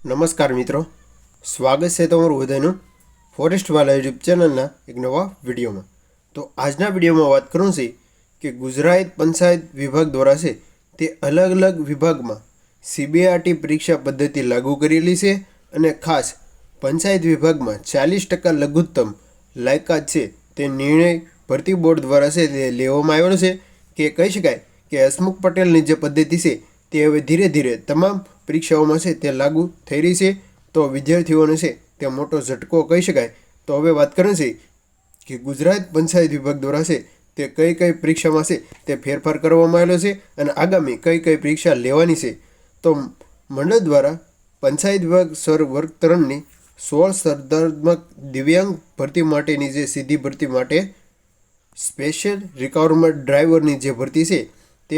નમસ્કાર મિત્રો, સ્વાગત છે તમારું બધાનું ફોરેસ્ટવાલા યુટ્યુબ ચેનલના એક નવા વિડીયોમાં। તો આજના વિડીયોમાં વાત કરું છે કે ગુજરાત પંચાયત વિભાગ દ્વારા છે તે અલગ અલગ વિભાગમાં સીબીઆરટી પરીક્ષા પદ્ધતિ લાગુ કરેલી છે અને ખાસ પંચાયત વિભાગમાં 40% લઘુત્તમ લાયકાત છે તે નિર્ણય ભરતી બોર્ડ દ્વારા છે તે લેવામાં આવેલો છે કે કહી શકાય કે હસમુખ પટેલની જે પદ્ધતિ છે તે હવે ધીરે ધીરે તમામ પરીક્ષાઓમાં છે તે લાગુ થઈ રહી છે। તો વિદ્યાર્થીઓને છે તે મોટો ઝટકો કહી શકાય। તો હવે વાત કરે છે કે ગુજરાત પંચાયત વિભાગ દ્વારા છે તે કઈ કઈ પરીક્ષામાં છે તે ફેરફાર કરવામાં આવેલો છે અને આગામી કઈ કઈ પરીક્ષા લેવાની છે। તો મંડળ દ્વારા પંચાયત વિભાગ વર્ગ 3ની 16 સ્પર્ધાત્મક દિવ્યાંગ ભરતી માટેની જે સીધી ભરતી માટે સ્પેશિયલ રિક્વાયરમેન્ટ ડ્રાઈવરની જે ભરતી છે તે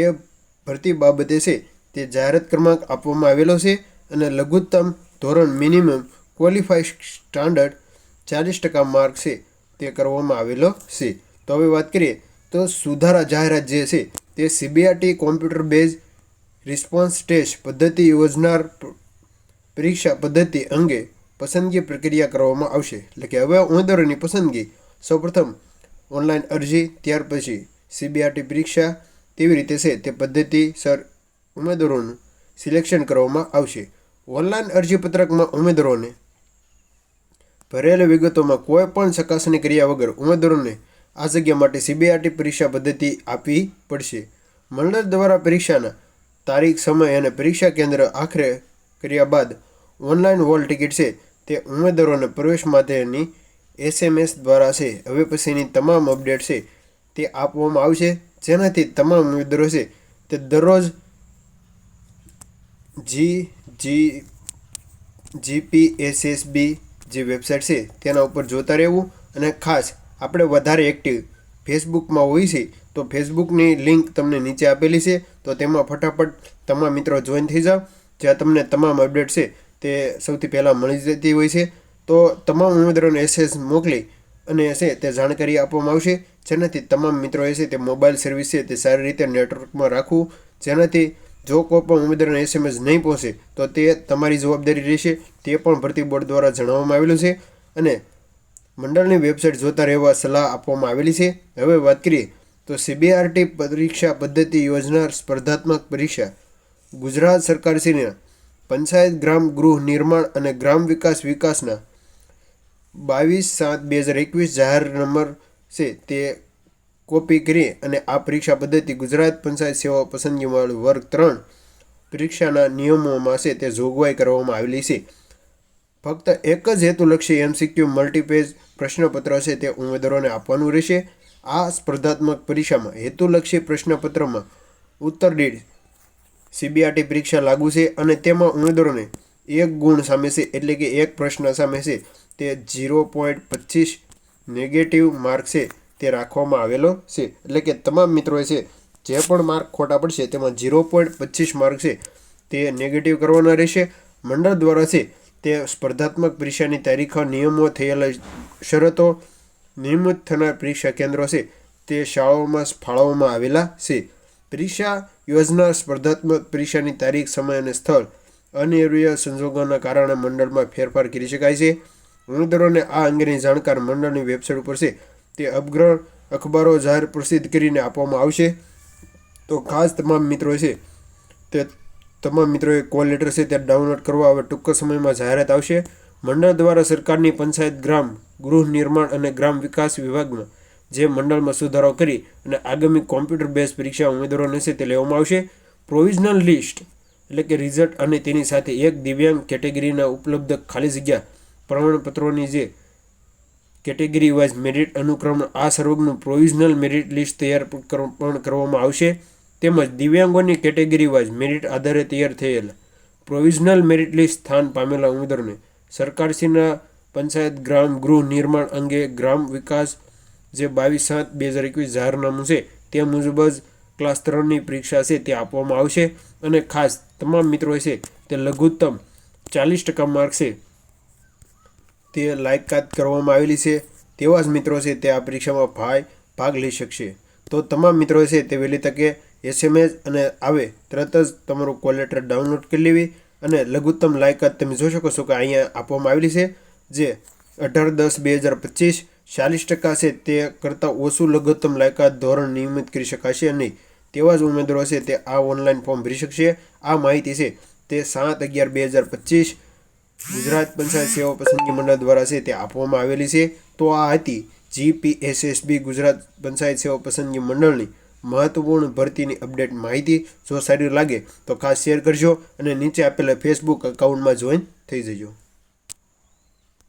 ભરતી બાબતે છે તે જાહેરાત ક્રમાંક આપવામાં આવેલો છે અને લઘુત્તમ ધોરણ મિનિમમ ક્વોલિફાઈડ સ્ટાન્ડર્ડ 40% માર્ક છે તે કરવામાં આવેલો છે। તો હવે વાત કરીએ તો સુધારા જાહેરાત જે છે તે CBRT computer base response test પદ્ધતિ યોજનાર પરીક્ષા પદ્ધતિ અંગે પસંદગી પ્રક્રિયા કરવામાં આવશે। એટલે કે હવે ઉમેદવારોની પસંદગી સૌપ્રથમ ઓનલાઈન અરજી, ત્યાર પછી સીબીઆરટી પરીક્ષા, તેવી રીતે છે તે પદ્ધતિસર ઉમેદવારોનું સિલેક્શન કરવામાં આવશે। ઓનલાઈન અરજીપત્રકમાં ઉમેદવારોને ભરેલી વિગતોમાં કોઈ પણ ચકાસણી કર્યા વગર ઉમેદવારોને આ જગ્યા માટે સીબીઆરટી પરીક્ષા પદ્ધતિ આપવી પડશે। મંડળ દ્વારા પરીક્ષાના તારીખ, સમય અને પરીક્ષા કેન્દ્ર આખરે કર્યા બાદ ઓનલાઈન હોલ ટિકિટ છે તે ઉમેદવારોને પ્રવેશ માટેની SMS દ્વારા છે હવે પછીની તમામ અપડેટ છે તે આપવામાં આવશે, જેનાથી તમામ ઉમેદવારો છે તે દરરોજ GPSSB જે વેબસાઇટ છે તેના ઉપર જોતા રહેવું અને ખાસ આપણે વધારે એક્ટિવ ફેસબુકમાં હોય છે તો ફેસબુકની લિંક તમને નીચે આપેલી છે, તો તેમાં ફટાફટ તમામ મિત્રો જોઈન થઈ જાઓ, જ્યાં તમને તમામ અપડેટ છે તે સૌથી પહેલાં મળી જતી હોય છે। તો તમામ ઉમેદવારોને SMS મોકલી અને છે તે જાણકારી આપવામાં આવશે, જેનાથી તમામ મિત્રોએ છે તે મોબાઈલ સર્વિસ છે તે સારી રીતે નેટવર્કમાં રાખવું, જેનાથી જો કોઈ પણ ઉમેદવારને SMS નહીં પહોંચે તો તે તમારી જવાબદારી રહેશે, તે પણ ભરતી બોર્ડ દ્વારા જણાવવામાં આવેલું છે અને મંડળની વેબસાઇટ જોતા રહેવા સલાહ આપવામાં આવેલી છે। હવે વાત કરીએ તો સીબીઆરટી પરીક્ષા પદ્ધતિ યોજનાર સ્પર્ધાત્મક પરીક્ષા ગુજરાત સરકારશ્રીના પંચાયત ગ્રામ ગૃહ નિર્માણ અને ગ્રામ વિકાસના 22/7/2021 જાહેર નંબર છે તે કોપી કરી અને આ પરીક્ષા પદ્ધતિ ગુજરાત પંચાયત સેવા પસંદગીવાળું વર્ગ 3 પરીક્ષાના નિયમોમાં છે તે જોગવાઈ કરવામાં આવેલી છે। ફક્ત એક જ હેતુલક્ષી MCQ મલ્ટીપેજ પ્રશ્નપત્ર છે તે ઉમેદવારોને આપવાનું રહેશે। આ સ્પર્ધાત્મક પરીક્ષામાં હેતુલક્ષી પ્રશ્નપત્રમાં ઉત્તર દીઠ સીબીઆરટી પરીક્ષા લાગુ છે અને તેમાં ઉમેદવારોને એક ગુણ સામે છે એટલે કે એક પ્રશ્ન સામે છે તે 0.25 નેગેટિવ માર્ક છે તે રાખવામાં આવેલો છે। એટલે કે તમામ મિત્રોએ છે જે પણ માર્ક ખોટા પડશે તેમાં 0.25 માર્ક છે તે નેગેટિવ કરવાના રહેશે। મંડળ દ્વારા છે તે સ્પર્ધાત્મક પરીક્ષાની તારીખો, નિયમો, થયેલા શરતો, નિયમિત થનાર પરીક્ષા કેન્દ્રો છે તે શાળાઓમાં ફાળવવામાં આવેલા છે। પરીક્ષા યોજનાર સ્પર્ધાત્મક પરીક્ષાની તારીખ, સમય અને સ્થળ અનિવાર્ય સંજોગોના કારણે મંડળમાં ફેરફાર કરી શકાય છે। ઉમેદવારોને આ અંગેની જાણકાર મંડળની વેબસાઇટ ઉપર છે તે અગ્રણી અખબારો જાહેર પ્રસિદ્ધ કરીને આપવામાં આવશે। તો ખાસ તમામ મિત્રો છે તે તમામ મિત્રોએ કોલ લેટર છે તે ડાઉનલોડ કરવા હવે ટૂંક સમયમાં જાહેરાત આવશે। મંડળ દ્વારા સરકારની પંચાયત ગ્રામ ગૃહ નિર્માણ અને ગ્રામ વિકાસ વિભાગમાં જે મંડળમાં સુધારો કરી અને આગામી કોમ્પ્યુટર બેઝ પરીક્ષા ઉમેદવારોને છે તે લેવામાં આવશે। પ્રોવિઝનલ લિસ્ટ એટલે કે રિઝલ્ટ અને તેની સાથે એક દિવ્યાંગ કેટેગરીના ઉપલબ્ધ ખાલી જગ્યા પ્રમાણપત્રોની જે કેટેગરી વાઇઝ મેરિટ અનુક્રમણ આ સર્વગનું પ્રોવિઝનલ મેરિટ લિસ્ટ તૈયાર પણ કરવામાં આવશે, તેમજ દિવ્યાંગોની કેટેગરી વાઇઝ મેરિટ આધારે તૈયાર થયેલ પ્રોવિઝનલ મેરિટ લિસ્ટ સ્થાન પામેલા ઉમેદવારોને સરકારશ્રીના પંચાયત ગ્રામ ગૃહ નિર્માણ અંગે ગ્રામ વિકાસ જે 22/7/2021 જાહેરનામું છે તે મુજબ જ ક્લાસ 3ની પરીક્ષા છે તે આપવામાં આવશે અને ખાસ તમામ મિત્રો છે તે લઘુત્તમ 40% માર્ક છે તે લાયકાત કરવામાં આવેલી છે તેવા જ મિત્રો છે તે આ પરીક્ષામાં ભાગ લઈ શકશે। તો તમામ મિત્રો છે તે વહેલી તકે SMS અને આવે તરત જ તમારું કોલ લેટર ડાઉનલોડ કરી લેવી અને લઘુત્તમ લાયકાત તમે જોઈ શકો છો કે અહીંયા આપવામાં આવેલી છે, જે 18/10/2025 40% છે. તે કરતાં ઓછું લઘુત્તમ લાયકાત ધોરણ નિયમિત કરી શકાશે નહીં. તેવા જ ઉમેદવારો છે તે આ ઓનલાઈન ફોર્મ ભરી શકશે. આ માહિતી છે તે 7/11/2025 ગુજરાત પંચાયત સેવા પસંદગી મંડળ દ્વારા છે તે આપવામાં આવેલી છે. તો આ હતી GPSSB ગુજરાત પંચાયત સેવા પસંદગી મંડળની મહત્વપૂર્ણ ભરતીની અપડેટ માહિતી. જો સારી લાગે તો ખાસ શેર કરજો અને નીચે આપેલા ફેસબુક એકાઉન્ટમાં જોઈન થઈ જજો.